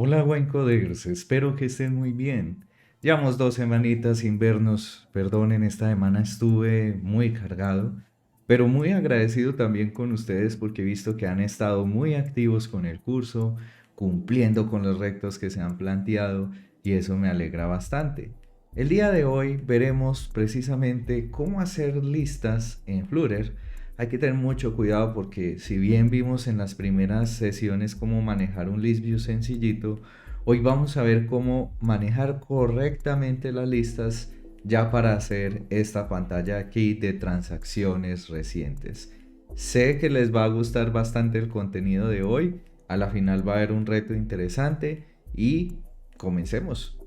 Hola, buen coders, espero que estén muy bien. Llevamos 2 semanitas sin vernos, perdonen, esta semana estuve muy cargado, pero muy agradecido también con ustedes porque he visto que han estado muy activos con el curso, cumpliendo con los retos que se han planteado y eso me alegra bastante. El día de hoy veremos precisamente cómo hacer listas en Flutter. Hay que tener mucho cuidado porque si bien vimos en las primeras sesiones cómo manejar un list view sencillito, hoy vamos a ver cómo manejar correctamente las listas ya para hacer esta pantalla aquí de transacciones recientes. Sé que les va a gustar bastante el contenido de hoy. A la final va a haber un reto interesante y comencemos.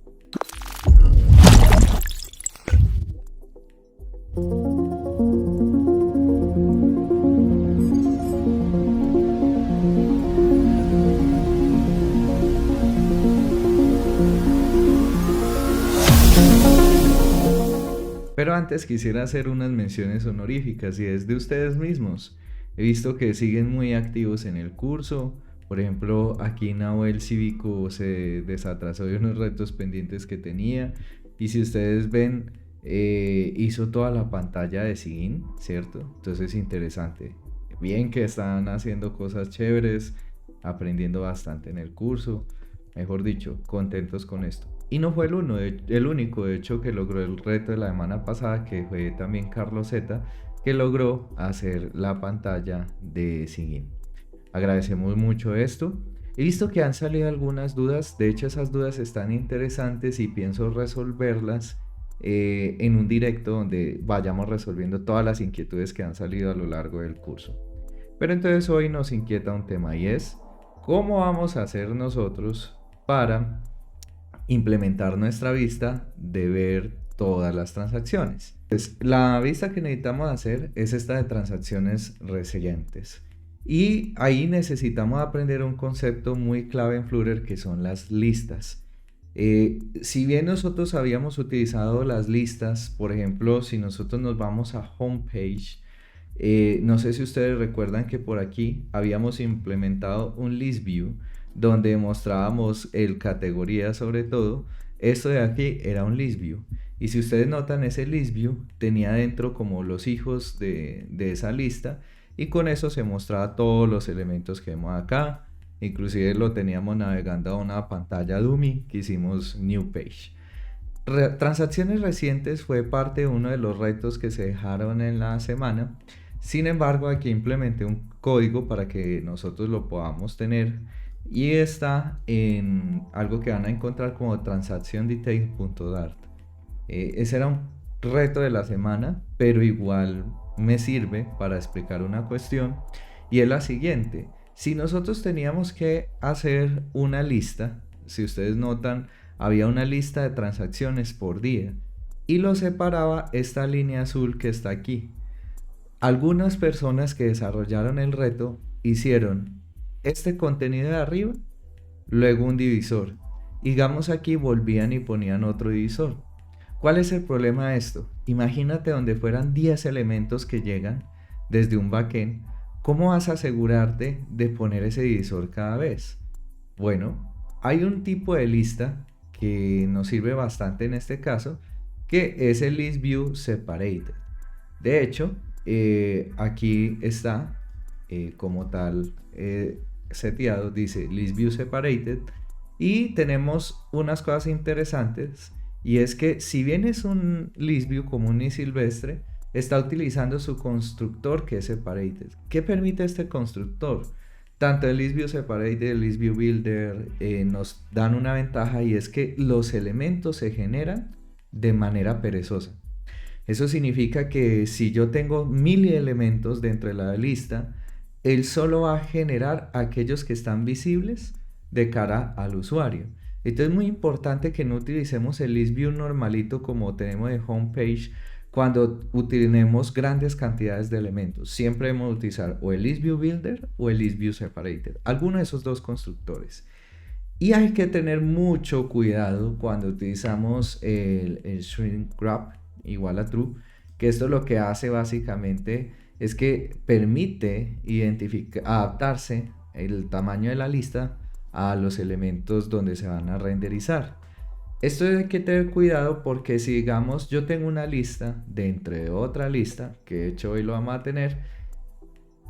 Pero antes quisiera hacer unas menciones honoríficas y es de ustedes mismos. He visto que siguen muy activos en el curso. Por ejemplo, aquí Nahuel Cívico se desatrasó de unos retos pendientes que tenía. Y si ustedes ven, hizo toda la pantalla de Sigin, ¿cierto? Entonces es interesante. Bien que están haciendo cosas chéveres, aprendiendo bastante en el curso. Mejor dicho, contentos con esto. Y no fue el único, de hecho, que logró el reto de la semana pasada, que fue también Carlos Z, que logró hacer la pantalla de Sigin. Agradecemos mucho esto. He visto que han salido algunas dudas, de hecho esas dudas están interesantes y pienso resolverlas en un directo donde vayamos resolviendo todas las inquietudes que han salido a lo largo del curso. Pero entonces hoy nos inquieta un tema y es cómo vamos a hacer nosotros para implementar nuestra vista de ver todas las transacciones. Pues, la vista que necesitamos hacer es esta de transacciones recientes. Y ahí necesitamos aprender un concepto muy clave en Flutter que son las listas. Si bien nosotros habíamos utilizado las listas, por ejemplo, si nosotros nos vamos a Homepage, no sé si ustedes recuerdan que por aquí habíamos implementado un list view donde mostrábamos el categoría sobre todo. Esto de aquí era un list view. Y si ustedes notan, ese list view tenía dentro como los hijos de esa lista y con eso se mostraba todos los elementos que vemos acá. Inclusive lo teníamos navegando a una pantalla dummy que hicimos new page. Transacciones recientes fue parte de uno de los retos que se dejaron en la semana. Sin embargo, aquí implementé un código para que nosotros lo podamos tener y está en algo que van a encontrar como transactiondetail.dart. Ese era un reto de la semana, pero igual me sirve para explicar una cuestión y es la siguiente. Si nosotros teníamos que hacer una lista, si ustedes notan, había una lista de transacciones por día y lo separaba esta línea azul que está aquí. Algunas personas que desarrollaron el reto hicieron este contenido de arriba, luego un divisor. Digamos aquí volvían y ponían otro divisor. ¿Cuál es el problema de esto? Imagínate donde fueran 10 elementos que llegan desde un backend. ¿Cómo vas a asegurarte de poner ese divisor cada vez? Bueno, hay un tipo de lista que nos sirve bastante en este caso, que es el list view separated. De hecho, aquí está como tal seteado, dice list view separated y tenemos unas cosas interesantes y es que si bien es un list view común y silvestre, está utilizando su constructor que es separated. ¿Qué permite este constructor? Tanto el list view separated y el list view builder nos dan una ventaja y es que los elementos se generan de manera perezosa. Eso significa que si yo tengo 1000 elementos dentro de la lista, él solo va a generar aquellos que están visibles de cara al usuario. Entonces es muy importante que no utilicemos el list view normalito como tenemos de homepage cuando utilicemos grandes cantidades de elementos. Siempre debemos utilizar o el list view builder o el list view separator, alguno de esos dos constructores. Y hay que tener mucho cuidado cuando utilizamos el shrink wrap igual a true, que esto lo que hace básicamente es que permite adaptarse el tamaño de la lista a los elementos donde se van a renderizar. Esto hay que tener cuidado porque si digamos yo tengo una lista dentro de otra lista, que de hecho hoy lo vamos a tener,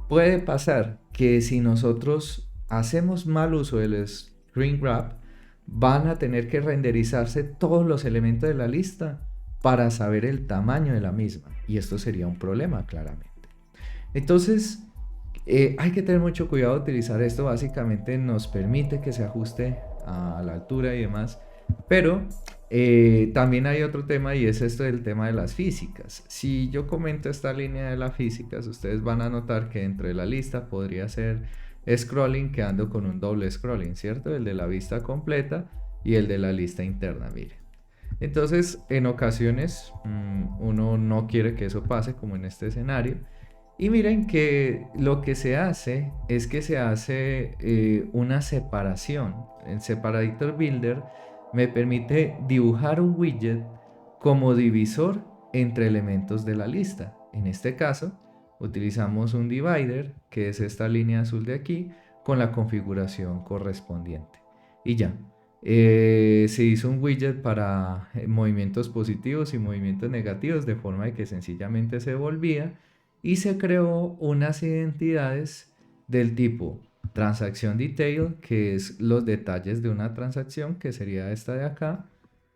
puede pasar que si nosotros hacemos mal uso del screen grab, van a tener que renderizarse todos los elementos de la lista para saber el tamaño de la misma. Y esto sería un problema, claramente. Entonces, hay que tener mucho cuidado de utilizar esto. Básicamente nos permite que se ajuste a la altura y demás. Pero también hay otro tema y es esto del tema de las físicas. Si yo comento esta línea de las físicas, ustedes van a notar que dentro de la lista podría ser scrolling quedando con un doble scrolling, ¿cierto? El de la vista completa y el de la lista interna, miren. Entonces, en ocasiones uno no quiere que eso pase, como en este escenario. Y miren que lo que se hace es que se hace una separación. El Separator Builder me permite dibujar un widget como divisor entre elementos de la lista. En este caso, utilizamos un divider, que es esta línea azul de aquí, con la configuración correspondiente. Y ya. Se hizo un widget para movimientos positivos y movimientos negativos, de forma de que sencillamente se volvía, y se creó unas identidades del tipo transacción detail, que es los detalles de una transacción, que sería esta de acá,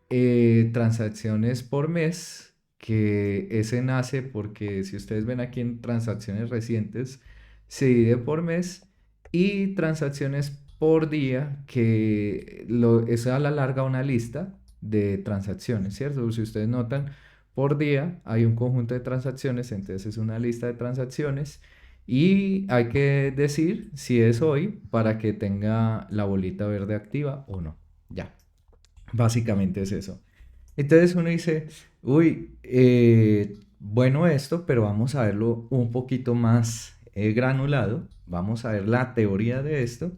transacciones por mes, que ese nace porque si ustedes ven aquí en transacciones recientes, se divide por mes, y transacciones por día, que eso a la larga una lista de transacciones, ¿cierto? Si ustedes notan, por día hay un conjunto de transacciones, entonces es una lista de transacciones y hay que decir si es hoy para que tenga la bolita verde activa o no. Ya, básicamente es eso. Entonces uno dice, uy, bueno esto, pero vamos a verlo un poquito más granulado. Vamos a ver la teoría de esto.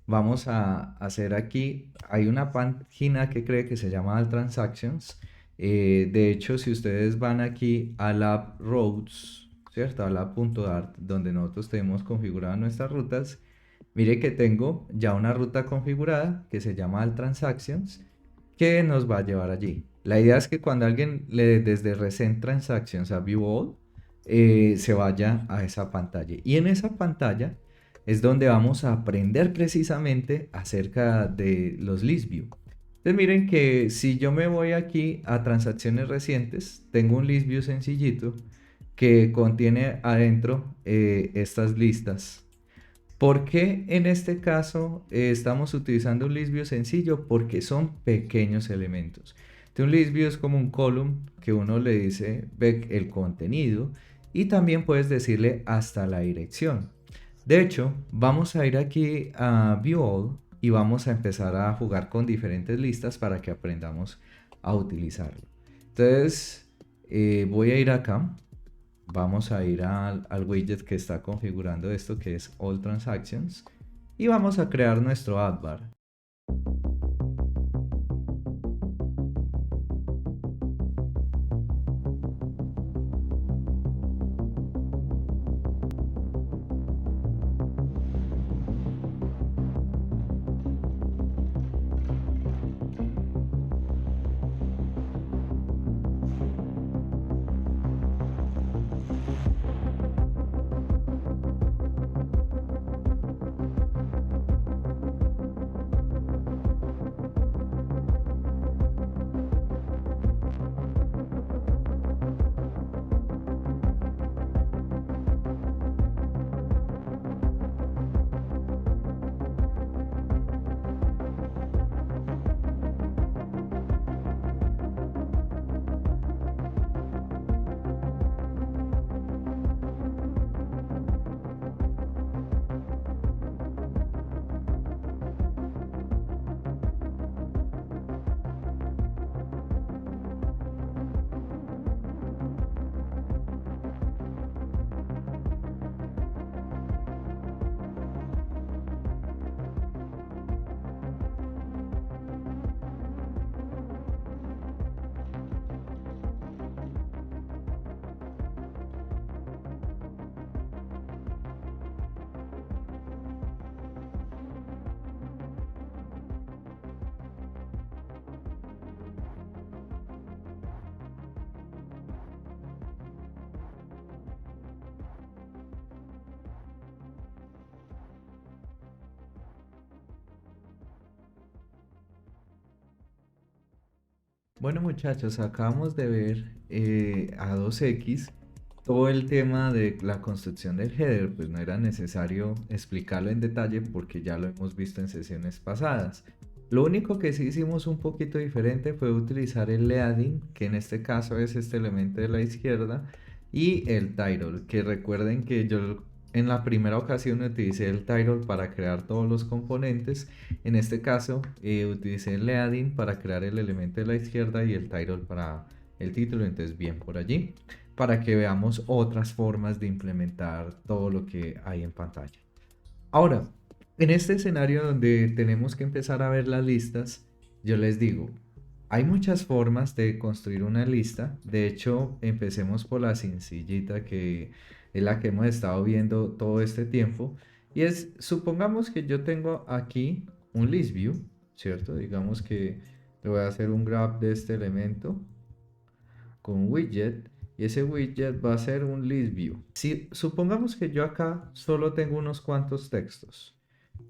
Vamos a hacer aquí, hay una página que cree que se llama All Transactions. De hecho, si ustedes van aquí a la roads, ¿cierto? A la.dart, donde nosotros tenemos configuradas nuestras rutas, mire que tengo ya una ruta configurada que se llama All Transactions, que nos va a llevar allí. La idea es que cuando alguien le dé desde Recent Transactions a View All, se vaya a esa pantalla. Y en esa pantalla es donde vamos a aprender precisamente acerca de los list view. Entonces miren que si yo me voy aquí a transacciones recientes, tengo un list view sencillito que contiene adentro estas listas. ¿Por qué en este caso estamos utilizando un list view sencillo? Porque son pequeños elementos. Entonces, un list view es como un column que uno le dice ve el contenido y también puedes decirle hasta la dirección. De hecho, vamos a ir aquí a View All y vamos a empezar a jugar con diferentes listas para que aprendamos a utilizarlo. Entonces, voy a ir acá. Vamos a ir al widget que está configurando esto, que es All Transactions, y vamos a crear nuestro advar. Bueno muchachos, acabamos de ver a 2X todo el tema de la construcción del header, pues no era necesario explicarlo en detalle porque ya lo hemos visto en sesiones pasadas. Lo único que sí hicimos un poquito diferente fue utilizar el leading, que en este caso es este elemento de la izquierda, y el title, que recuerden que yo en la primera ocasión utilicé el title para crear todos los componentes. En este caso utilicé el leading para crear el elemento de la izquierda y el title para el título, entonces bien por allí, para que veamos otras formas de implementar todo lo que hay en pantalla. Ahora, en este escenario donde tenemos que empezar a ver las listas, yo les digo, hay muchas formas de construir una lista. De hecho, empecemos por la sencillita, que es la que hemos estado viendo todo este tiempo. Y es, supongamos que yo tengo aquí un list view, ¿cierto? Digamos que le voy a hacer un grab de este elemento con widget, y ese widget va a ser un list view. Si supongamos que yo acá solo tengo unos cuantos textos,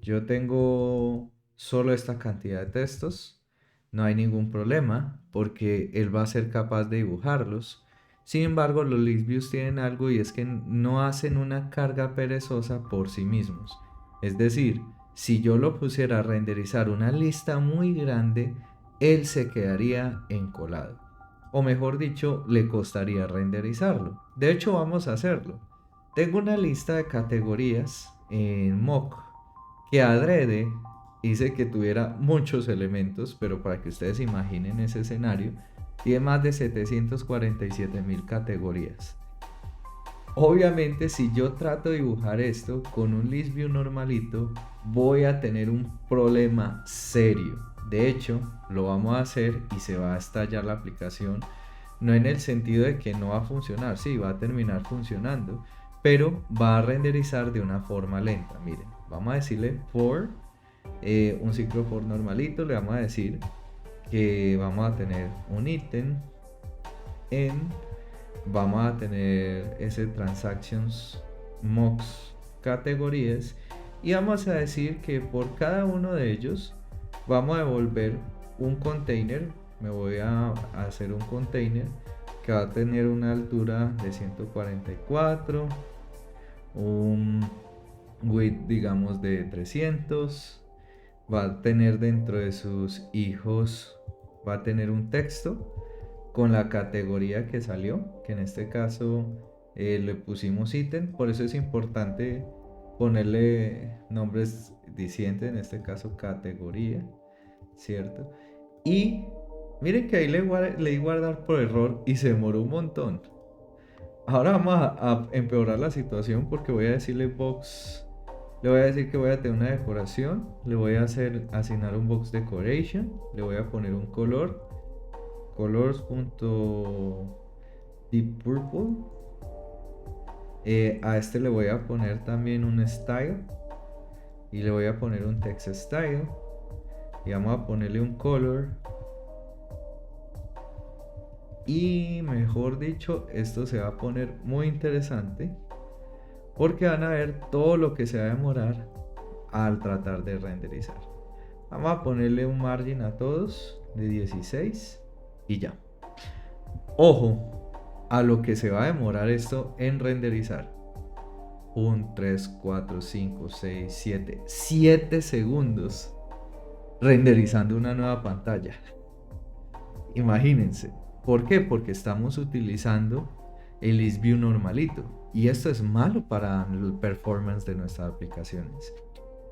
yo tengo solo esta cantidad de textos, no hay ningún problema porque él va a ser capaz de dibujarlos. Sin embargo, los list views tienen algo, y es que no hacen una carga perezosa por sí mismos. Es decir, si yo lo pusiera a renderizar una lista muy grande, él se quedaría encolado, o mejor dicho, le costaría renderizarlo. De hecho, vamos a hacerlo. Tengo una lista de categorías en mock que adrede hice que tuviera muchos elementos, pero para que ustedes imaginen ese escenario, tiene más de 747.000 categorías. Obviamente, si yo trato de dibujar esto con un list view normalito, voy a tener un problema serio. De hecho, lo vamos a hacer y se va a estallar la aplicación. No en el sentido de que no va a funcionar, sí, va a terminar funcionando, pero va a renderizar de una forma lenta. Miren, vamos a decirle for, un ciclo for normalito, le vamos a decir que vamos a tener un ítem en, vamos a tener ese transactions mocks categorías, y vamos a decir que por cada uno de ellos vamos a devolver un container. Me voy a hacer un container que va a tener una altura de 144, un width digamos de 300, va a tener dentro de sus hijos, va a tener un texto con la categoría que salió, que en este caso le pusimos ítem. Por eso es importante ponerle nombres dicientes, en este caso categoría, ¿cierto? Y miren que ahí le di guardar por error y se demoró un montón. Ahora vamos a empeorar la situación porque voy a decirle box, le voy a decir que voy a tener una decoración, le voy a asignar un box decoration, le voy a poner un color, colors.deep purple. A este le voy a poner también un style y le voy a poner un text style, y vamos a ponerle un color. Y mejor dicho, esto se va a poner muy interesante porque van a ver todo lo que se va a demorar al tratar de renderizar. Vamos a ponerle un margin a todos de 16 y ya. Ojo a lo que se va a demorar esto en renderizar. 1, 3, 4, 5, 6, 7, 7 segundos renderizando una nueva pantalla. Imagínense. ¿Por qué? Porque estamos utilizando el list view normalito, y esto es malo para el performance de nuestras aplicaciones.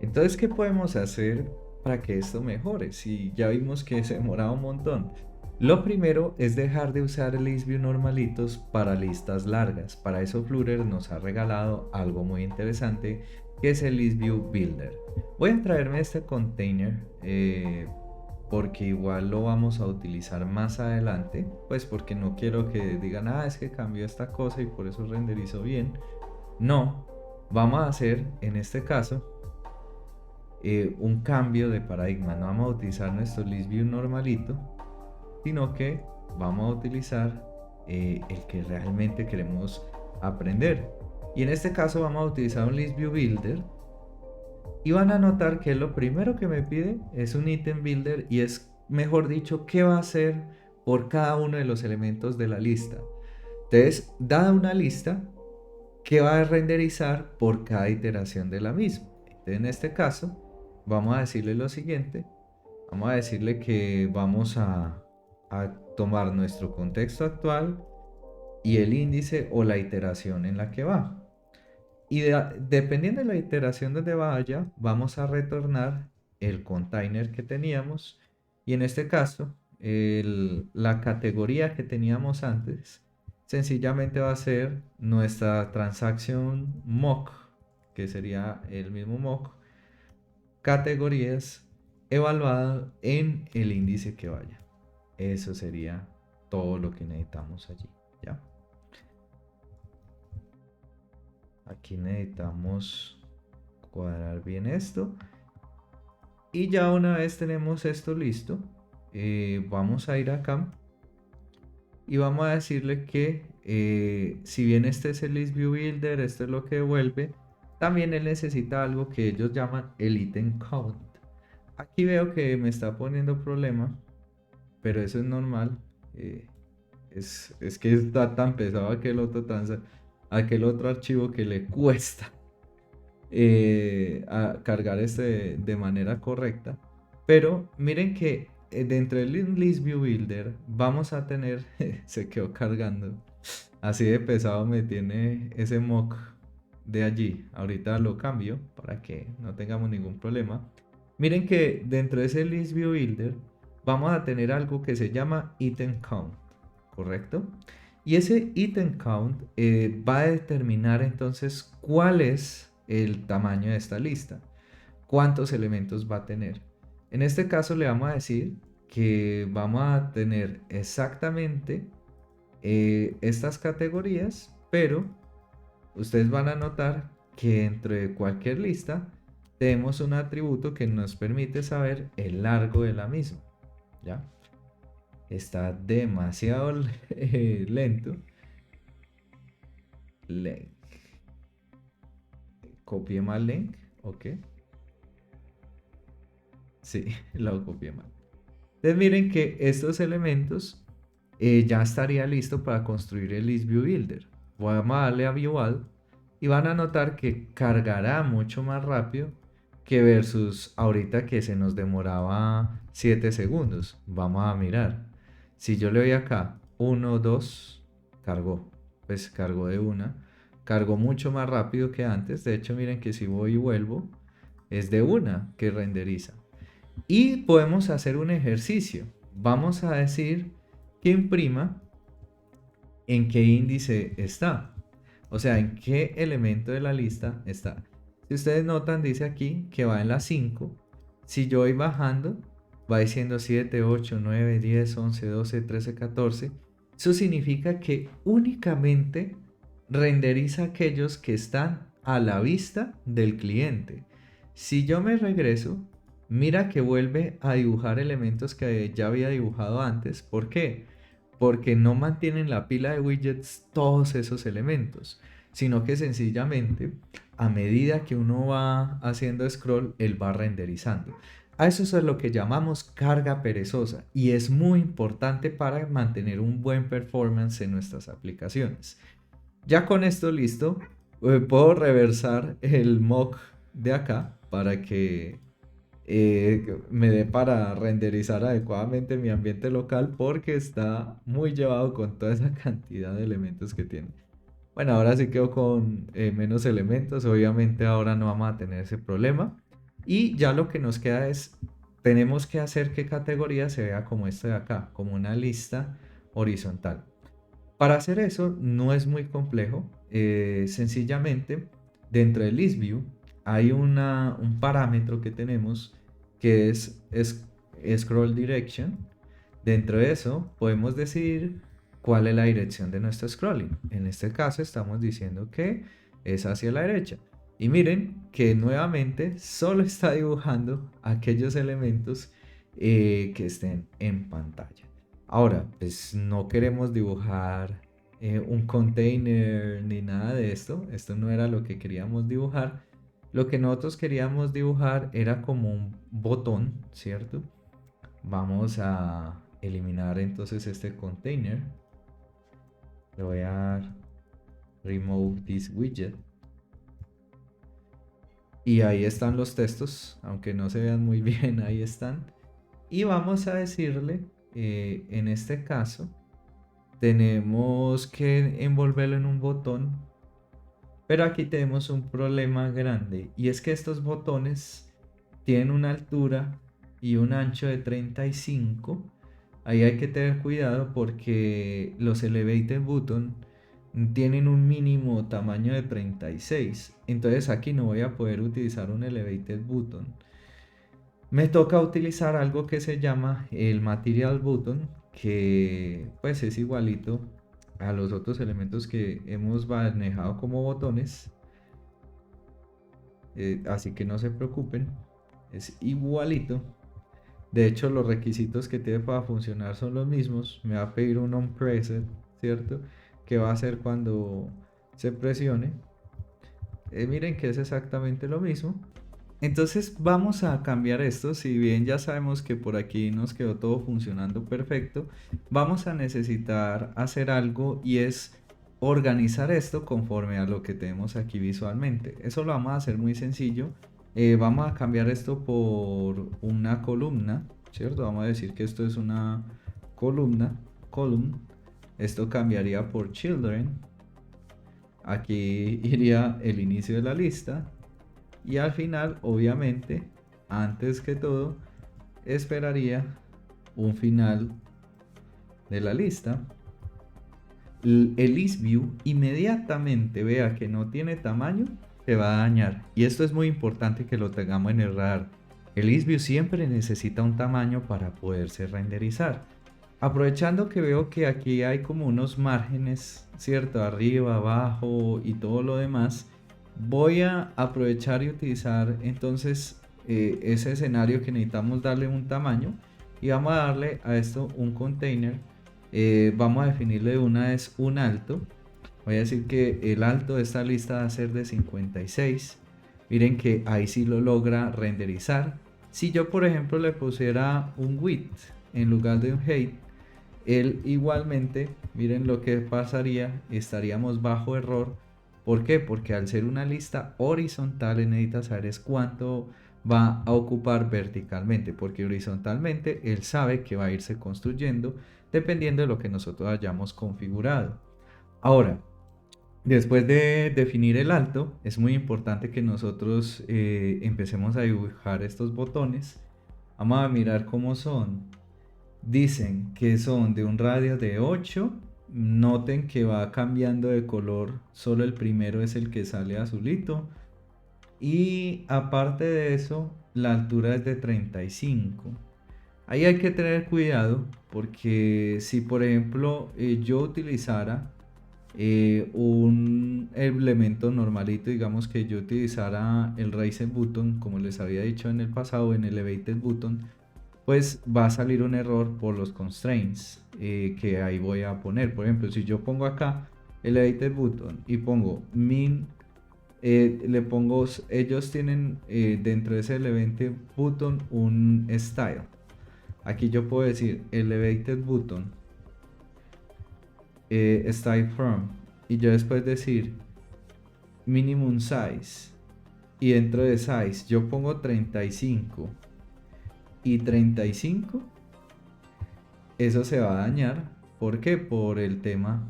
Entonces, ¿qué podemos hacer para que esto mejore? Si ya vimos que se demoraba un montón. Lo primero es dejar de usar el list view normalitos para listas largas. Para eso Flutter nos ha regalado algo muy interesante, que es el list view builder. Voy a traerme este container porque igual lo vamos a utilizar más adelante, pues porque no quiero que digan, es que cambió esta cosa y por eso renderizo bien. No, vamos a hacer en este caso un cambio de paradigma. No vamos a utilizar nuestro list view normalito, sino que vamos a utilizar el que realmente queremos aprender, y en este caso vamos a utilizar un list view builder. Y van a notar que lo primero que me pide es un item builder, y es, mejor dicho, qué va a hacer por cada uno de los elementos de la lista. Entonces, dada una lista, ¿qué va a renderizar por cada iteración de la misma? Entonces, en este caso, vamos a decirle lo siguiente. Vamos a decirle que vamos a tomar nuestro contexto actual y el índice o la iteración en la que va. Y dependiendo de la iteración donde vaya, vamos a retornar el container que teníamos. Y en este caso, la categoría que teníamos antes, sencillamente va a ser nuestra transacción mock, que sería el mismo mock, categorías evaluada en el índice que vaya. Eso sería todo lo que necesitamos allí, ¿ya? Aquí necesitamos cuadrar bien esto. Y ya una vez tenemos esto listo, vamos a ir acá y vamos a decirle que si bien este es el list view builder, esto es lo que devuelve, también él necesita algo que ellos llaman el item count. Aquí veo que me está poniendo problema, pero eso es normal. Es que está tan pesado aquel otro archivo que le cuesta a cargar este de manera correcta. Pero miren que dentro del list view builder vamos a tener se quedó cargando, así de pesado me tiene ese mock de allí. Ahorita lo cambio para que no tengamos ningún problema. Miren que dentro de ese list view builder vamos a tener algo que se llama item count, ¿correcto? Y ese item count va a determinar entonces cuál es el tamaño de esta lista, cuántos elementos va a tener. En este caso le vamos a decir que vamos a tener exactamente estas categorías, pero ustedes van a notar que dentro de cualquier lista tenemos un atributo que nos permite saber el largo de la misma, ¿ya? Está demasiado lento. Length. Copié mal length, ok. Sí, lo copié mal. Entonces miren que estos elementos ya estaría listo para construir el list view builder. Vamos a darle a view all y van a notar que cargará mucho más rápido que versus ahorita que se nos demoraba 7 segundos. Vamos a mirar. Si yo le doy acá 1, 2, cargó. Pues cargó de una. Cargó mucho más rápido que antes. De hecho, miren que si voy y vuelvo, es de una que renderiza. Y podemos hacer un ejercicio. Vamos a decir que imprima en qué índice está. O sea, en qué elemento de la lista está. Si ustedes notan, dice aquí que va en la 5. Si yo voy bajando, va diciendo 7, 8, 9, 10, 11, 12, 13, 14. Eso significa que únicamente renderiza aquellos que están a la vista del cliente. Si yo me regreso, mira que vuelve a dibujar elementos que ya había dibujado antes. ¿Por qué? Porque no mantienen la pila de widgets todos esos elementos, sino que sencillamente a medida que uno va haciendo scroll, él va renderizando. A eso es lo que llamamos carga perezosa y es muy importante para mantener un buen performance en nuestras aplicaciones. Ya con esto listo, puedo reversar el mock de acá para que me dé para renderizar adecuadamente mi ambiente local porque está muy llevado con toda esa cantidad de elementos que tiene. Bueno, ahora sí quedo con menos elementos, obviamente ahora no vamos a tener ese problema y ya lo que nos queda es, tenemos que hacer que categoría se vea como esta de acá, como una lista horizontal. Para hacer eso no es muy complejo, sencillamente dentro del list view hay un parámetro que tenemos que es scroll direction. Dentro de eso podemos decidir cuál es la dirección de nuestro scrolling. En este caso estamos diciendo que es hacia la derecha. Y miren que nuevamente solo está dibujando aquellos elementos que estén en pantalla. Ahora, pues no queremos dibujar un container ni nada de esto. Esto no era lo que queríamos dibujar. Lo que nosotros queríamos dibujar era como un botón, ¿cierto? Vamos a eliminar entonces este container. Le voy a dar remove this widget. Y ahí están los textos, aunque no se vean muy bien, ahí están. Y vamos a decirle, en este caso, tenemos que envolverlo en un botón. Pero aquí tenemos un problema grande, y es que estos botones tienen una altura y un ancho de 35. Ahí hay que tener cuidado porque los elevated button tienen un mínimo tamaño de 36. Entonces aquí no voy a poder utilizar un elevated button. Me toca utilizar algo que se llama el material button, que pues es igualito a los otros elementos que hemos manejado como botones. Así que no se preocupen, es igualito. De hecho, los requisitos que tiene para funcionar son los mismos. Me va a pedir un onPressed, ¿cierto? Que va a hacer cuando se presione. Miren que es exactamente lo mismo. Entonces vamos a cambiar esto. Si bien ya sabemos que por aquí nos quedó todo funcionando perfecto, vamos a necesitar hacer algo, y es organizar esto conforme a lo que tenemos aquí visualmente. Eso lo vamos a hacer muy sencillo. Vamos a cambiar esto por una columna, ¿cierto? Vamos a decir que esto es una columna, column. Esto cambiaría por children. Aquí iría el inicio de la lista. Y al final, obviamente, antes que todo, esperaría un final de la lista. El list view inmediatamente vea que no tiene tamaño, se va a dañar. Y esto es muy importante que lo tengamos en el radar. El list view siempre necesita un tamaño para poderse renderizar. Aprovechando que veo que aquí hay como unos márgenes, ¿cierto? Arriba, abajo y todo lo demás. Voy a aprovechar y utilizar entonces ese escenario que necesitamos darle un tamaño, y vamos a darle a esto un container. Vamos a definirle de una vez un alto. Voy a decir que el alto de esta lista va a ser de 56. Miren que ahí sí lo logra renderizar. Si yo por ejemplo le pusiera un width en lugar de un height, él igualmente, miren lo que pasaría, estaríamos bajo error. ¿Por qué? Porque al ser una lista horizontal, necesita saber es cuánto va a ocupar verticalmente, porque horizontalmente él sabe que va a irse construyendo dependiendo de lo que nosotros hayamos configurado. Ahora, después de definir el alto, es muy importante que nosotros empecemos a dibujar estos botones. Vamos a mirar cómo son. Dicen que son de un radio de 8. Noten que va cambiando de color, solo el primero es el que sale azulito. Y aparte de eso, la altura es de 35. Ahí hay que tener cuidado porque si por ejemplo yo utilizara un elemento normalito, digamos que yo utilizara el Raise Button, como les había dicho en el pasado, en Elevated Button, pues va a salir un error por los constraints que ahí voy a poner. Por ejemplo, si yo pongo acá Elevated Button y pongo min, le pongo, ellos tienen dentro de ese Elevated Button un style. Aquí yo puedo decir Elevated Button style from, y yo después decir minimum size, y dentro de size yo pongo 35 y 35. Eso se va a dañar. ¿Por qué? Por el tema.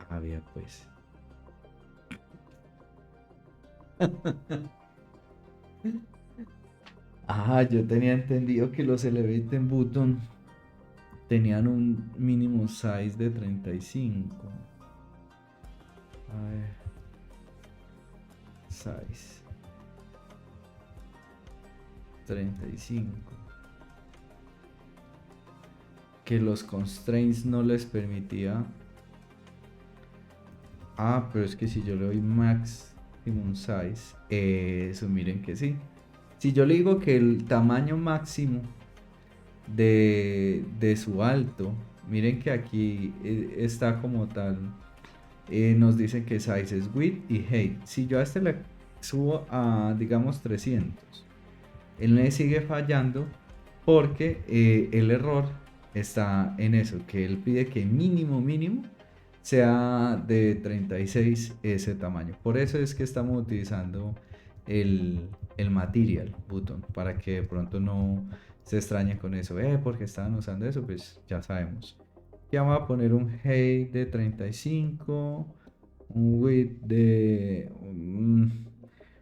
Había pues. Yo tenía entendido que los Elevated Button tenían un mínimo size de 35. A ver. Size 35. Que los constraints no les permitía. Pero es que si yo le doy maximum size, eso miren que sí. Si yo le digo que el tamaño máximo de su alto, miren que aquí está como tal, nos dicen que size es width y height. Si yo a este le subo a digamos 300, él me sigue fallando porque el error está en eso, que él pide que mínimo sea de 36 ese tamaño. Por eso es que estamos utilizando el material button, para que de pronto no se extrañen con eso. Porque estaban usando eso, pues ya sabemos. Ya vamos a poner un height de 35, un width de...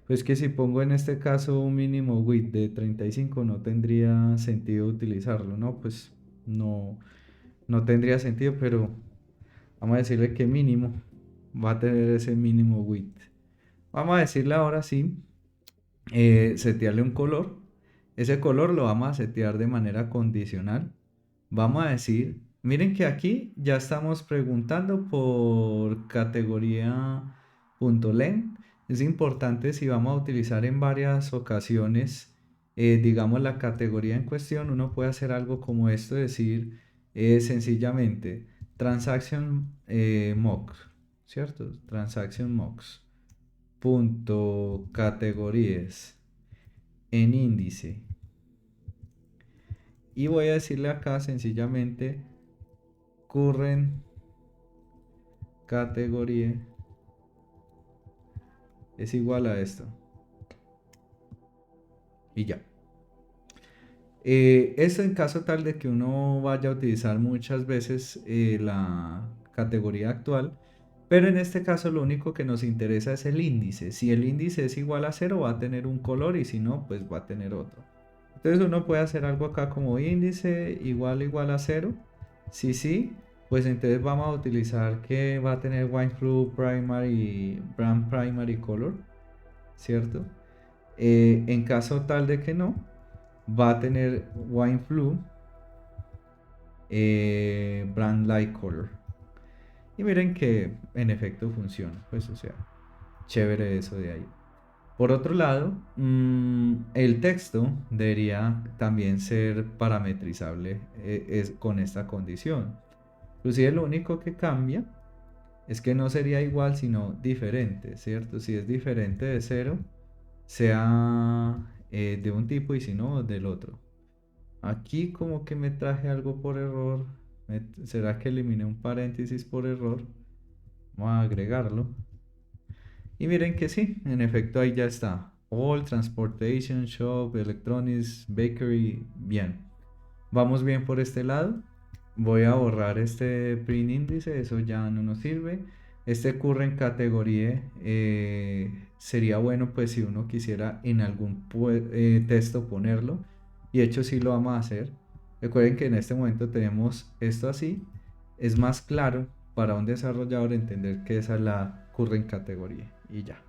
pues que si pongo en este caso un mínimo width de 35 no tendría sentido utilizarlo, ¿no? Pues no tendría sentido, pero vamos a decirle que mínimo va a tener ese mínimo width. Vamos a decirle ahora sí, setearle un color. Ese color lo vamos a setear de manera condicional. Vamos a decir, miren que aquí ya estamos preguntando por categoría .len. Es importante, si vamos a utilizar en varias ocasiones, digamos, la categoría en cuestión, uno puede hacer algo como esto, decir sencillamente transaction mocks, ¿cierto? Transaction mocks punto categorías en índice, y voy a decirle acá sencillamente current categoría es igual a esto y ya. Esto en caso tal de que uno vaya a utilizar muchas veces la categoría actual, pero en este caso lo único que nos interesa es el índice. Si el índice es igual a 0 va a tener un color, y si no, pues va a tener otro. Entonces uno puede hacer algo acá como índice igual a 0. Si sí, pues entonces vamos a utilizar que va a tener white blue primary, brand primary color, ¿cierto? En caso tal de que no, va a tener wine blue brand light color. Y miren que en efecto funciona, pues o sea, chévere eso de ahí. Por otro lado, el texto debería también ser parametrizable con esta condición. Inclusive lo único que cambia es que no sería igual sino diferente, ¿cierto? Si es diferente de 0, sea de un tipo, y si no, del otro. Aquí como que me traje algo por error. ¿Será que eliminé un paréntesis por error? Vamos a agregarlo. Y miren que sí, en efecto ahí ya está. All, Transportation, Shop, Electronics, Bakery, bien. Vamos bien por este lado. Voy a borrar este print índice, eso ya no nos sirve. Este current categoría sería bueno pues si uno quisiera en algún texto ponerlo. Y de hecho sí lo vamos a hacer. Recuerden que en este momento tenemos esto así. Es más claro para un desarrollador entender que esa es la current categoría. Y ya.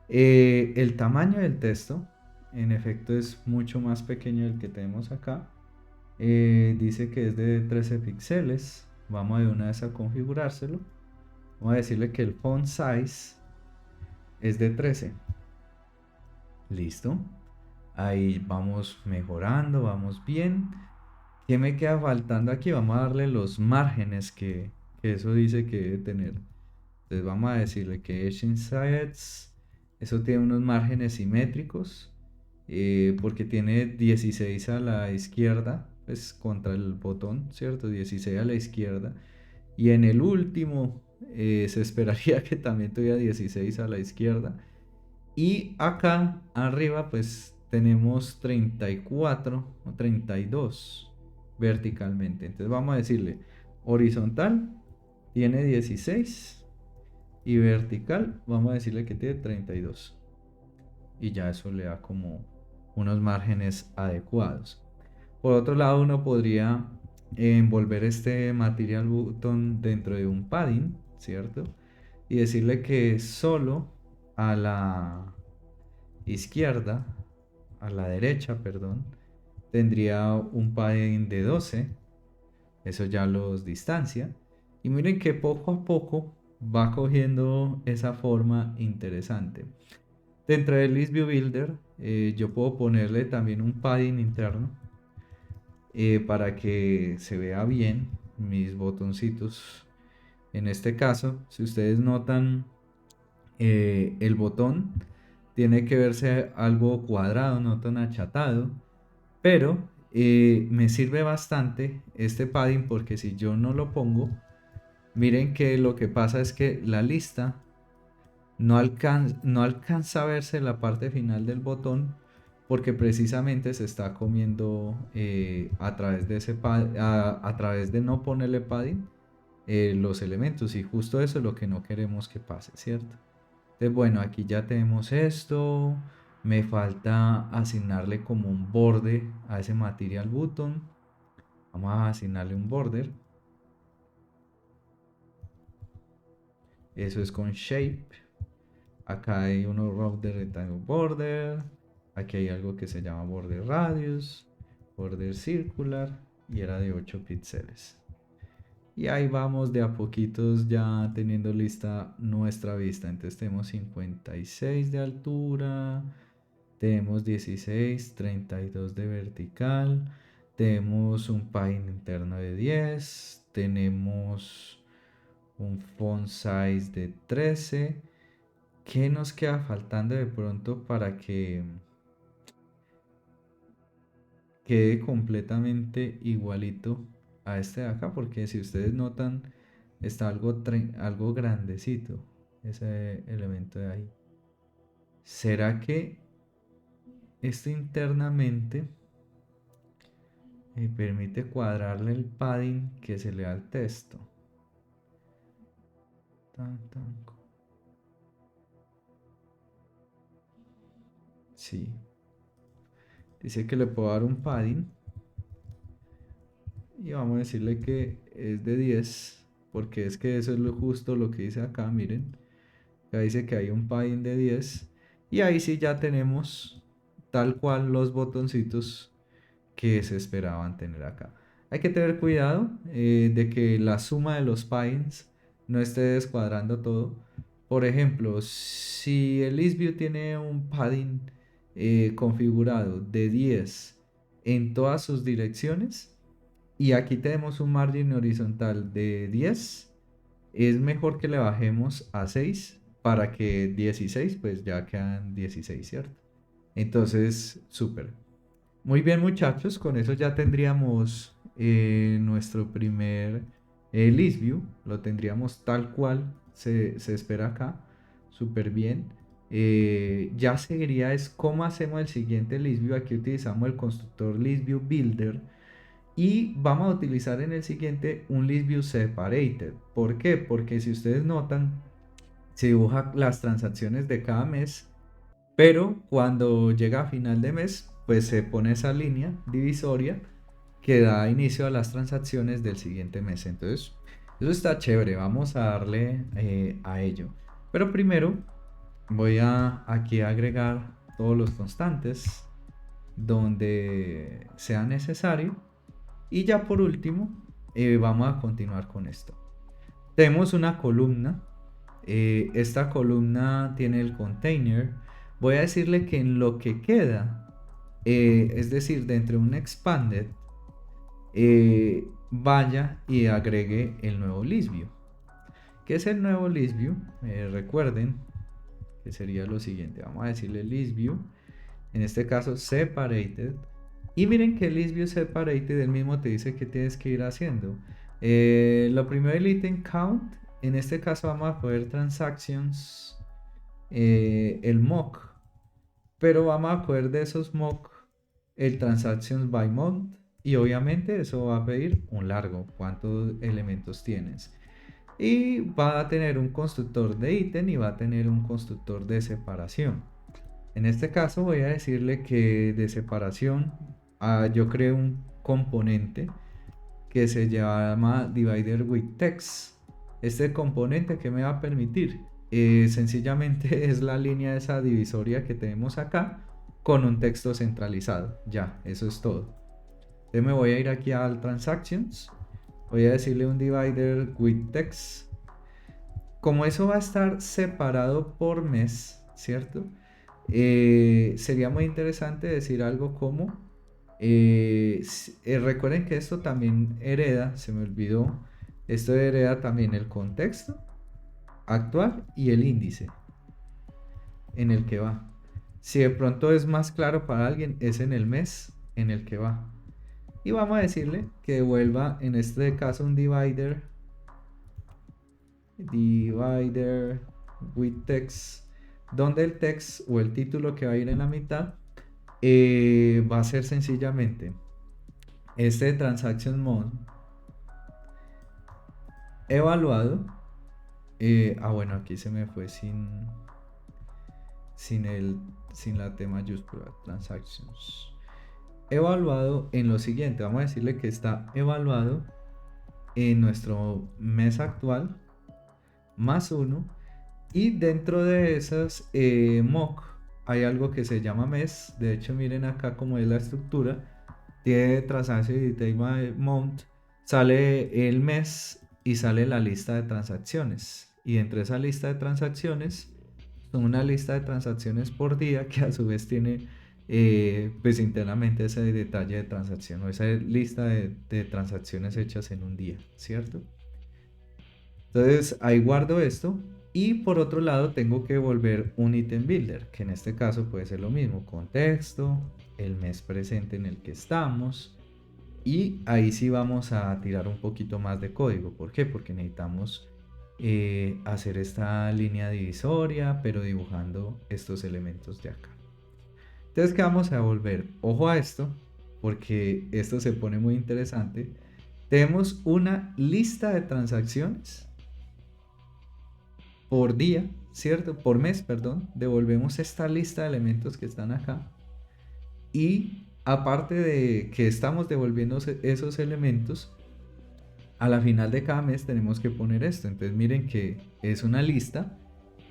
El tamaño del texto en efecto es mucho más pequeño del que tenemos acá. Dice que es de 13 píxeles. Vamos de una vez a configurárselo. Vamos a decirle que el font size es de 13. Listo. Ahí vamos mejorando, vamos bien. ¿Qué me queda faltando aquí? Vamos a darle los márgenes que eso dice que debe tener. Entonces vamos a decirle que Edge Insights, eso tiene unos márgenes simétricos, porque tiene 16 a la izquierda, pues contra el botón, ¿cierto? 16 a la izquierda. Y en el último se esperaría que también tuviera 16 a la izquierda. Y acá arriba pues tenemos 34 o 32 verticalmente. Entonces vamos a decirle horizontal tiene 16 y vertical vamos a decirle que tiene 32. Y ya eso le da como unos márgenes adecuados. Por otro lado, uno podría envolver este material button dentro de un padding, ¿cierto? Y decirle que solo a la izquierda, a la derecha, perdón, tendría un padding de 12. Eso ya los distancia. Y miren que poco a poco va cogiendo esa forma interesante. Dentro del List View Builder, yo puedo ponerle también un padding interno, para que se vea bien mis botoncitos. En este caso, si ustedes notan, el botón tiene que verse algo cuadrado, no tan achatado, pero me sirve bastante este padding porque si yo no lo pongo, miren que lo que pasa es que la lista no alcanza a verse la parte final del botón porque precisamente se está comiendo a través de a través de no ponerle padding los elementos, y justo eso es lo que no queremos que pase, ¿cierto? Entonces, bueno, aquí ya tenemos esto. Me falta asignarle como un borde a ese material button. Vamos a asignarle un border. Eso es con shape. Acá hay uno rough de rectangle border. Aquí hay algo que se llama border radius, border circular, y era de 8 píxeles. Y ahí vamos de a poquitos ya teniendo lista nuestra vista. Entonces tenemos 56 de altura, tenemos 16, 32 de vertical, tenemos un padding interno de 10, tenemos un font size de 13. ¿Qué nos queda faltando de pronto para que quede completamente igualito a este de acá? Porque si ustedes notan, está algo grandecito ese elemento de ahí. ¿Será que esto internamente me permite cuadrarle el padding que se le da al texto? Sí. Dice que le puedo dar un padding y vamos a decirle que es de 10, porque es que eso es justo lo que dice acá, miren. Acá dice que hay un padding de 10 y ahí sí ya tenemos tal cual los botoncitos que se esperaban tener acá. Hay que tener cuidado de que la suma de los paddings no esté descuadrando todo. Por ejemplo, si el ListView tiene un padding configurado de 10 en todas sus direcciones y aquí tenemos un margen horizontal de 10, es mejor que le bajemos a 6 para que 16 pues ya quedan 16, ¿cierto? Entonces, súper. Muy bien, muchachos, con eso ya tendríamos nuestro primer list view. Lo tendríamos tal cual se espera acá. Súper bien. Ya seguiría es cómo hacemos el siguiente list view. Aquí utilizamos el constructor list view builder. Y vamos a utilizar en el siguiente un list view separated. ¿Por qué? Porque si ustedes notan, se dibuja las transacciones de cada mes, pero cuando llega a final de mes, pues se pone esa línea divisoria que da inicio a las transacciones del siguiente mes. Entonces, eso está chévere. Vamos a darle a ello. Pero primero voy a aquí agregar todos los constantes donde sea necesario. Y ya por último, vamos a continuar con esto. Tenemos una columna. Esta columna tiene el container. Voy a decirle que en lo que queda, es decir, dentro de un expanded, vaya y agregue el nuevo list view. ¿Qué es el nuevo list view? Recuerden que sería lo siguiente. Vamos a decirle list view, en este caso separated. Y miren que el list view separated el mismo te dice que tienes que ir haciendo. Lo primero, el item count. En este caso vamos a poner transactions, el mock, pero vamos a coger de esos mock el transactions by month, y obviamente eso va a pedir un largo, cuántos elementos tienes, y va a tener un constructor de ítem y va a tener un constructor de separación. En este caso voy a decirle que de separación yo creo un componente que se llama divider with text. Este componente que me va a permitir sencillamente es la línea de esa divisoria que tenemos acá con un texto centralizado. Ya, eso es todo. Entonces me voy a ir aquí al transactions, voy a decirle un divider with text. Como eso va a estar separado por mes, ¿cierto? Sería muy interesante decir algo como recuerden que esto también hereda, se me olvidó, esto hereda también el contexto actual y el índice en el que va. Si de pronto es más claro para alguien, es en el mes en el que va. y vamos a decirle que devuelva en este caso un divider with text, donde el text o el título que va a ir en la mitad va a ser sencillamente este transaction mode evaluado. Bueno, aquí se me fue sin la T mayúscula, transactions evaluado en lo siguiente. Vamos a decirle que está evaluado en nuestro mes actual más 1, y dentro de esas mock hay algo que se llama mes. De hecho, miren acá cómo es la estructura. Tiene transaction detail by month, sale el mes y sale la lista de transacciones, y entre esa lista de transacciones son una lista de transacciones por día que a su vez tiene pues internamente ese detalle de transacción o esa lista de transacciones hechas en un día, ¿cierto? Entonces ahí guardo esto, y por otro lado tengo que volver un item builder, que en este caso puede ser lo mismo: contexto, el mes presente en el que estamos, y ahí sí vamos a tirar un poquito más de código. ¿Por qué? Porque necesitamos hacer esta línea divisoria, pero dibujando estos elementos de acá. Entonces, ¿qué vamos a devolver? Ojo a esto, porque esto se pone muy interesante. Tenemos una lista de transacciones por día, ¿cierto? Por mes, perdón. Devolvemos esta lista de elementos que están acá. Y aparte de que estamos devolviendo esos elementos, a la final de cada mes tenemos que poner esto. Entonces miren que es una lista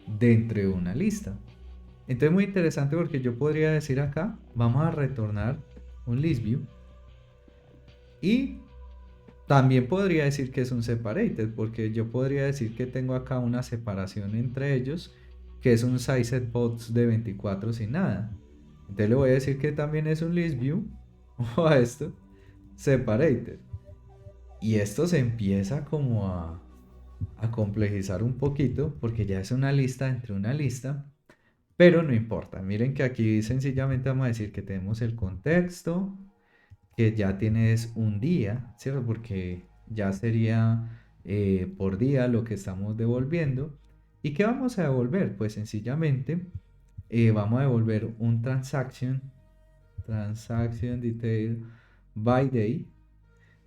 dentro de una lista. Entonces muy interesante, porque yo podría decir acá, vamos a retornar un list view, y también podría decir que es un separated, porque yo podría decir que tengo acá una separación entre ellos, que es un sizeSetBox de 24 sin nada. Entonces le voy a decir que también es un list view, o a esto, separated. Y esto se empieza como a complejizar un poquito, porque ya es una lista entre una lista, pero no importa. Miren que aquí sencillamente vamos a decir que tenemos el contexto, que ya tienes un día, ¿cierto? Porque ya sería por día lo que estamos devolviendo. ¿Y qué vamos a devolver? Pues sencillamente vamos a devolver un transaction detail by day,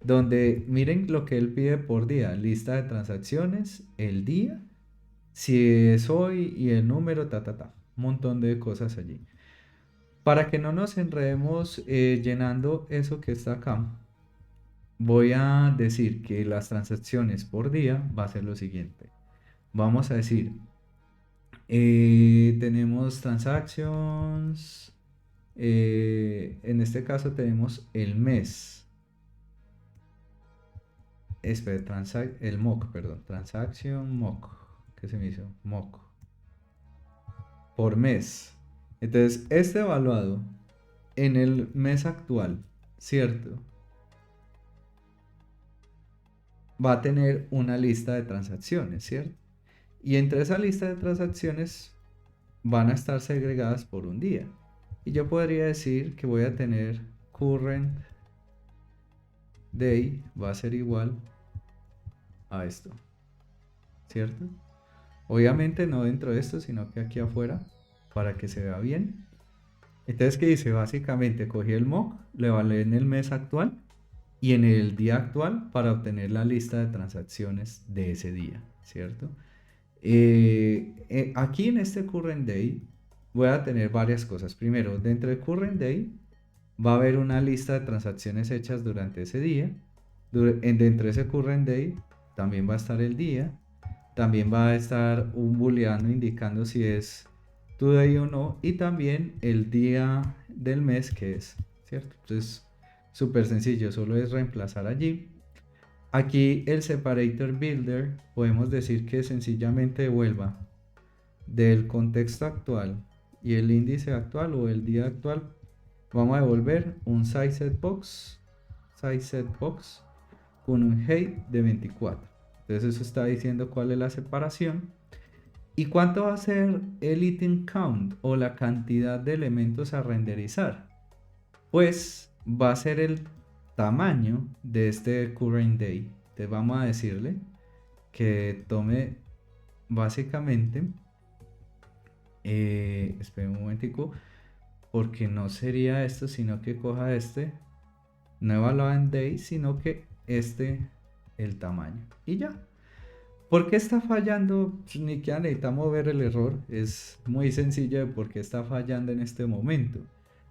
donde miren lo que él pide por día: lista de transacciones, el día, si es hoy y el número, un montón de cosas allí. Para que no nos enredemos llenando eso que está acá, voy a decir que las transacciones por día va a ser lo siguiente. Vamos a decir, tenemos transactions, en este caso tenemos el mes. El mock, perdón, transaction mock, ¿qué se me hizo? Mock por mes. Entonces, este evaluado en el mes actual, ¿cierto? Va a tener una lista de transacciones, ¿cierto? Y entre esa lista de transacciones van a estar segregadas por un día. Y yo podría decir que voy a tener current day va a ser igual a esto, ¿cierto? Obviamente no dentro de esto, sino que aquí afuera, para que se vea bien. Entonces, ¿qué dice? Básicamente cogí el mock, le evalué en el mes actual y en el día actual para obtener la lista de transacciones de ese día, ¿cierto? Aquí en este current day voy a tener varias cosas. Primero, dentro del current day va a haber una lista de transacciones hechas durante ese día. Dentro de ese current day también va a estar el día. También va a estar un booleano indicando si es today o no, y también el día del mes que es, ¿cierto? Entonces, súper sencillo, solo es reemplazar allí. Aquí el separator builder podemos decir que sencillamente devuelva del contexto actual y el índice actual o el día actual. Vamos a devolver un sizeSetBox con un height de 24. Entonces eso está diciendo cuál es la separación. ¿Y cuánto va a ser el item count o la cantidad de elementos a renderizar? Pues va a ser tamaño de este current day. Entonces vamos a decirle que tome básicamente, espera un momentico, porque no sería esto, sino que coja este, no evaluado en day, sino que el tamaño. Y ya. ¿Por qué está fallando? Pues ni siquiera necesitamos ver el error. Es muy sencillo de por qué está fallando en este momento.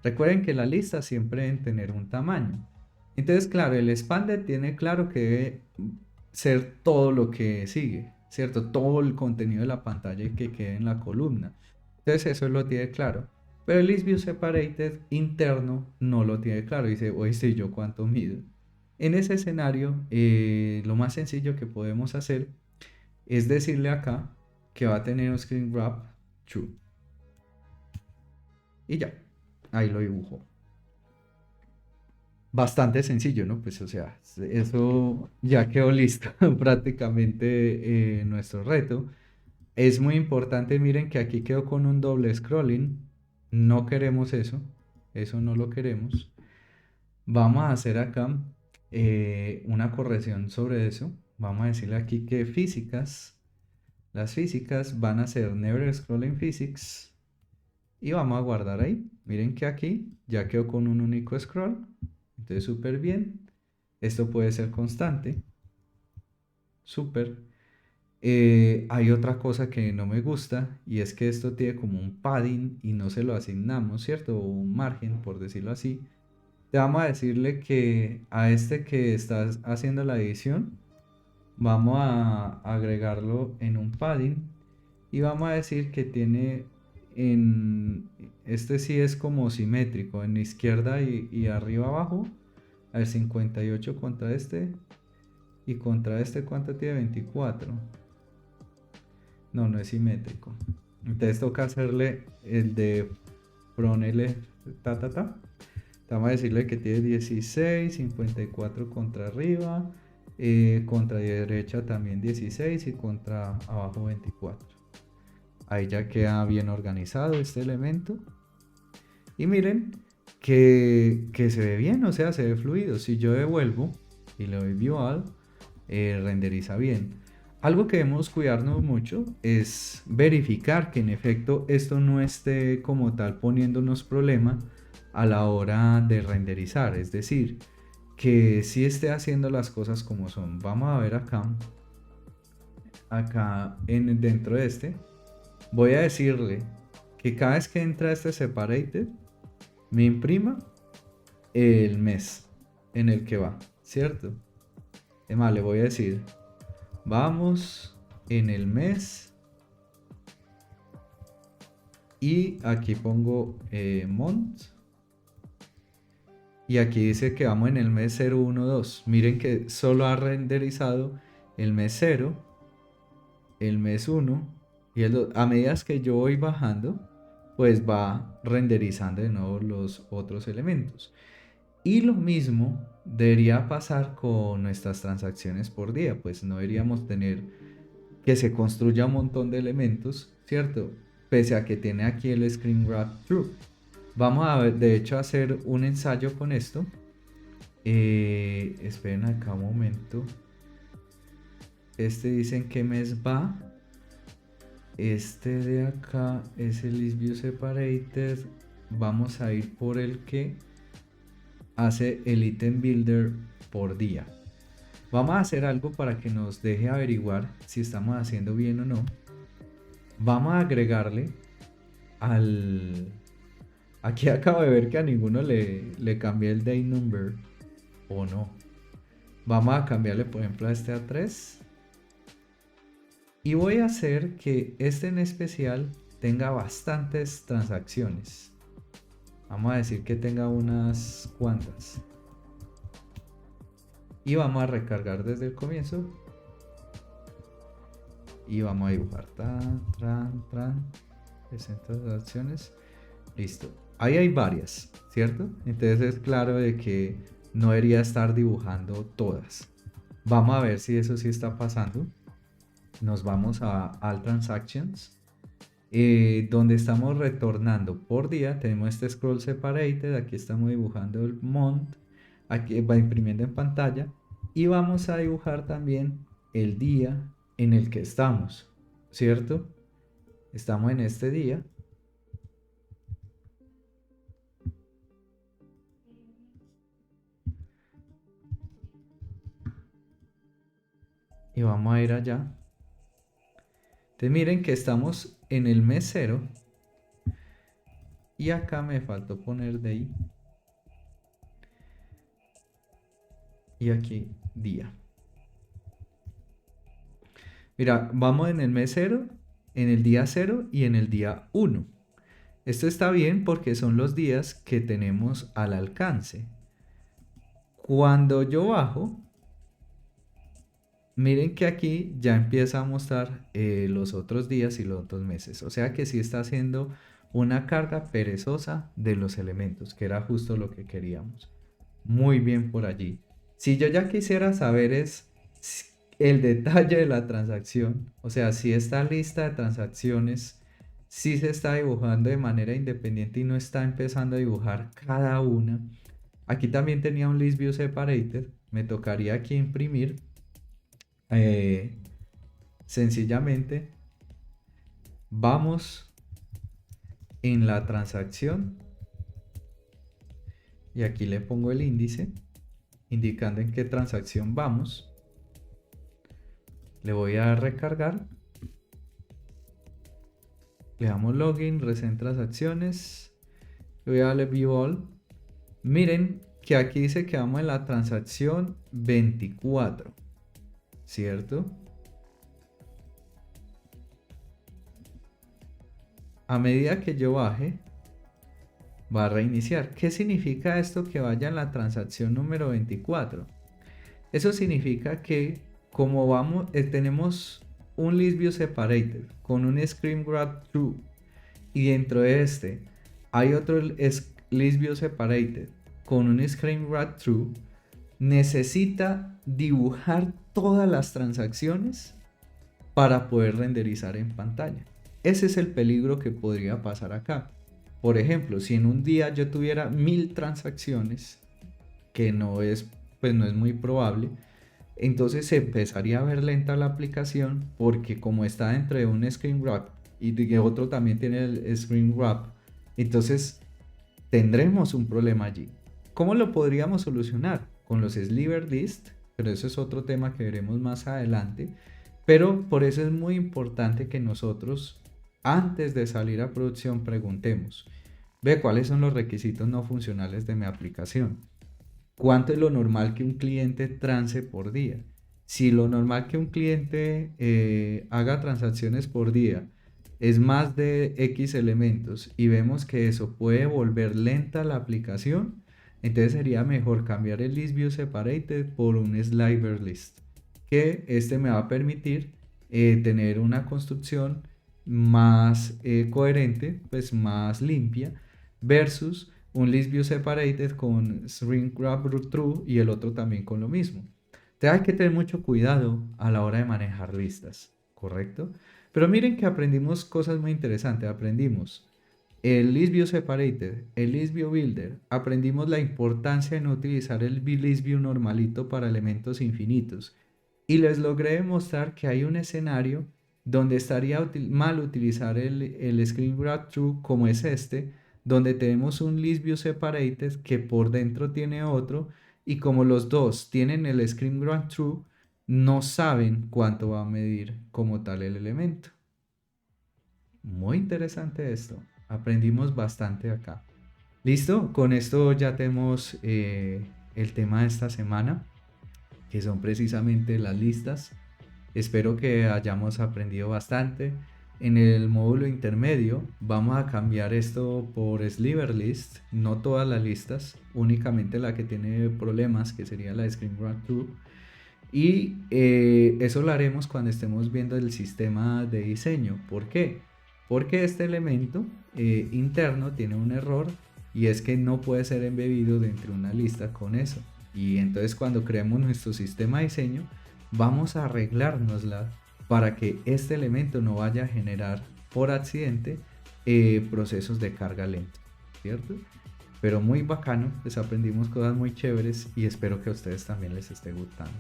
Recuerden que la lista siempre debe tener un tamaño. Entonces, claro, el expander tiene claro que debe ser todo lo que sigue, ¿cierto? Todo el contenido de la pantalla que quede en la columna. Entonces, eso lo tiene claro. Pero el list view separated interno no lo tiene claro. Dice, oye, ¿y yo cuánto mido? En ese escenario, lo más sencillo que podemos hacer es decirle acá que va a tener un screen wrap true. Y ya, ahí lo dibujo. Bastante sencillo, ¿no? Pues o sea, eso ya quedó listo prácticamente nuestro reto. Es muy importante, miren que aquí quedó con un doble scrolling. No queremos eso, eso no lo queremos. Vamos a hacer acá una corrección sobre eso. Vamos a decirle aquí que las físicas van a ser never scrolling physics. Y vamos a guardar ahí. Miren que aquí ya quedó con un único scroll. Entonces súper bien. Esto puede ser constante. Súper. Hay otra cosa que no me gusta y es que esto tiene como un padding y no se lo asignamos, ¿cierto? O un margen, por decirlo así. Te vamos a decirle que a este que estás haciendo la edición, vamos a agregarlo en un padding y vamos a decir que tiene en este sí es como simétrico en la izquierda y arriba abajo. A ver, 58 contra este y contra este, ¿cuánto tiene? 24. No, no es simétrico. Entonces toca hacerle el de front L ta. Vamos a decirle que tiene 16, 54 contra arriba, contra derecha también 16 y contra abajo 24. Ahí ya queda bien organizado este elemento. Y miren que se ve bien, o sea, se ve fluido. Si yo devuelvo y le doy View All, renderiza bien. Algo que debemos cuidarnos mucho es verificar que en efecto esto no esté como tal poniéndonos problema a la hora de renderizar. Es decir, que sí esté haciendo las cosas como son. Vamos a ver acá dentro de este. Voy a decirle que cada vez que entra este separated, me imprima el mes en el que va, ¿cierto? Además, le voy a decir, vamos en el mes y aquí pongo month y aquí dice que vamos en el mes 012. Miren que solo ha renderizado el mes 0, el mes 1 y el 2. A medida que yo voy bajando, pues va renderizando de nuevo los otros elementos. Y lo mismo debería pasar con nuestras transacciones por día, pues no deberíamos tener que se construya un montón de elementos, ¿cierto? Pese a que tiene aquí el screen wrap true. Vamos a ver, de hecho, a hacer un ensayo con esto. Esperen acá un momento. Este dice en qué mes va. Este de acá es el list view separated. Vamos a ir por el que hace el item builder por día. Vamos a hacer algo para que nos deje averiguar si estamos haciendo bien o no. Vamos a agregarle aquí acabo de ver que a ninguno le cambié el day number o no. Vamos a cambiarle por ejemplo a este a 3 y voy a hacer que este en especial tenga bastantes transacciones. Vamos a decir que tenga unas cuantas. Y vamos a recargar desde el comienzo. Y vamos a dibujar. Transacciones. Listo. Ahí hay varias, ¿cierto? Entonces es claro de que no debería estar dibujando todas. Vamos a ver si eso sí está pasando. Nos vamos a All Transactions. Donde estamos retornando por día, tenemos este scroll separated, aquí estamos dibujando el month, aquí va imprimiendo en pantalla y vamos a dibujar también el día en el que estamos, ¿cierto? Estamos en este día y vamos a ir allá. Entonces miren que estamos en el mes 0 y acá me faltó poner day y aquí día. Mira, vamos en el mes 0, en el día 0 y en el día 1. Esto está bien porque son los días que tenemos al alcance. Cuando yo bajo, miren que aquí ya empieza a mostrar los otros días y los otros meses. O sea que sí está haciendo una carga perezosa de los elementos, que era justo lo que queríamos. Muy bien por allí. Si yo ya quisiera saber es el detalle de la transacción, o sea, si esta lista de transacciones sí se está dibujando de manera independiente y no está empezando a dibujar cada una. Aquí también tenía un list view separated, me tocaría aquí imprimir sencillamente vamos en la transacción y aquí le pongo el índice indicando en qué transacción vamos. Le voy a recargar, le damos login, recent transacciones, le voy a darle view all. Miren que aquí dice que vamos en la transacción 24, ¿cierto? A medida que yo baje, va a reiniciar. ¿Qué significa esto que vaya en la transacción número 24? Eso significa que como vamos, tenemos un list view separated con un screen grab true y dentro de este hay otro list view separated con un screen grab true, necesita dibujar todas las transacciones para poder renderizar en pantalla. Ese es el peligro que podría pasar acá. Por ejemplo, si en un día yo tuviera 1000 transacciones, que no es, pues no es muy probable, entonces se empezaría a ver lenta la aplicación porque como está dentro de un screen grab y de otro también tiene el screen grab, entonces tendremos un problema allí. ¿Cómo lo podríamos solucionar? Con los sliver list, pero eso es otro tema que veremos más adelante. Pero por eso es muy importante que nosotros, antes de salir a producción, preguntemos, ve cuáles son los requisitos no funcionales de mi aplicación. ¿Cuánto es lo normal que un cliente transe por día? Si lo normal que un cliente haga transacciones por día es más de X elementos y vemos que eso puede volver lenta la aplicación, entonces sería mejor cambiar el list view separated por un sliver list, que este me va a permitir tener una construcción más coherente, pues más limpia, versus un list view separated con string grab true y el otro también con lo mismo. Entonces hay que tener mucho cuidado a la hora de manejar listas, ¿correcto? Pero miren que aprendimos cosas muy interesantes. Aprendimos el list view separated, el list view builder. Aprendimos la importancia de no utilizar el list view normalito para elementos infinitos. Y les logré demostrar que hay un escenario donde estaría mal utilizar el screen grab true como es este, donde tenemos un list view separated que por dentro tiene otro y como los dos tienen el screen grab true, no saben cuánto va a medir como tal el elemento. Muy interesante esto. Aprendimos bastante acá. ¿Listo? Con esto ya tenemos el tema de esta semana, que son precisamente las listas. Espero que hayamos aprendido bastante. En el módulo intermedio vamos a cambiar esto por sliver list, no todas las listas, únicamente la que tiene problemas, que sería la screen grab true. Y eso lo haremos cuando estemos viendo el sistema de diseño. ¿Por qué? Porque este elemento interno tiene un error y es que no puede ser embebido dentro de una lista con eso. Y entonces cuando creemos nuestro sistema de diseño, vamos a arreglárnosla para que este elemento no vaya a generar por accidente procesos de carga lenta, ¿cierto? pero muy bacano, pues aprendimos cosas muy chéveres y espero que a ustedes también les esté gustando.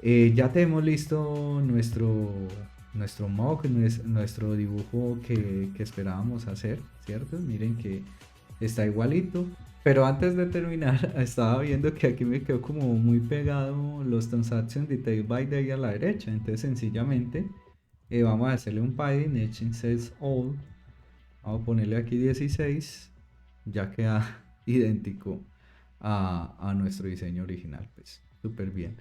Ya tenemos listo nuestro mock, nuestro dibujo que esperábamos hacer, ¿cierto? Miren que está igualito. Pero antes de terminar, estaba viendo que aquí me quedó como muy pegado los transaction detail by day a la derecha. Entonces, sencillamente, vamos a hacerle un padding, etching says all. Vamos a ponerle aquí 16. Ya queda idéntico a nuestro diseño original. Pues, súper bien.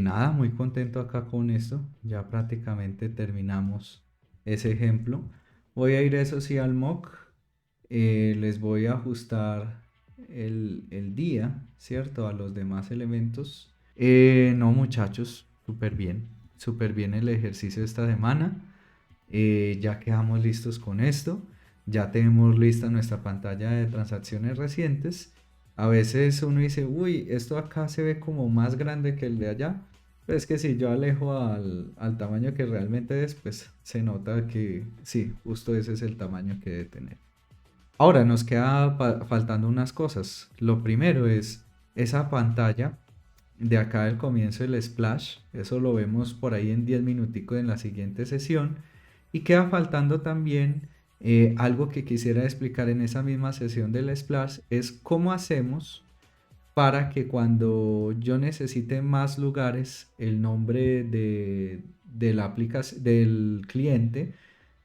Nada, muy contento acá con esto. Ya prácticamente terminamos ese ejemplo. Voy a ir eso sí al mock. Les voy a ajustar el día, ¿cierto? A los demás elementos. No, muchachos, súper bien el ejercicio de esta semana. Ya quedamos listos con esto. Ya tenemos lista nuestra pantalla de transacciones recientes. A veces uno dice, uy, esto acá se ve como más grande que el de allá. Pero es que si yo alejo al tamaño que realmente es, pues se nota que sí, justo ese es el tamaño que debe tener. Ahora nos queda faltando unas cosas. Lo primero es esa pantalla de acá del comienzo del splash. Eso lo vemos por ahí en 10 minuticos en la siguiente sesión. Y queda faltando también algo que quisiera explicar en esa misma sesión del splash. Es cómo hacemos para que cuando yo necesite más lugares, el nombre de la aplicación del cliente,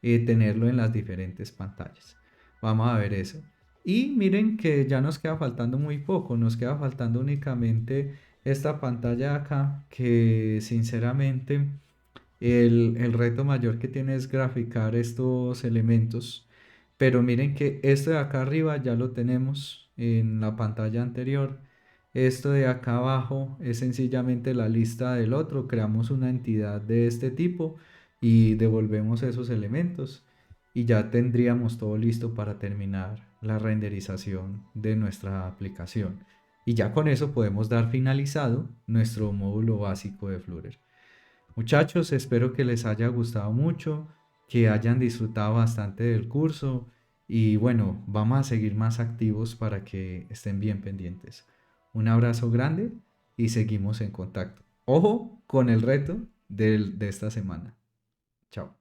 tenerlo en las diferentes pantallas. Vamos a ver eso. Y miren que ya nos queda faltando muy poco, nos queda faltando únicamente esta pantalla de acá, que sinceramente el reto mayor que tiene es graficar estos elementos. Pero miren que esto de acá arriba ya lo tenemos en la pantalla anterior. Esto de acá abajo es sencillamente la lista del otro. Creamos una entidad de este tipo y devolvemos esos elementos. Y ya tendríamos todo listo para terminar la renderización de nuestra aplicación. Y ya con eso podemos dar finalizado nuestro módulo básico de Flutter. Muchachos, espero que les haya gustado mucho, que hayan disfrutado bastante del curso y bueno, vamos a seguir más activos para que estén bien pendientes. Un abrazo grande y seguimos en contacto. Ojo con el reto de esta semana. Chao.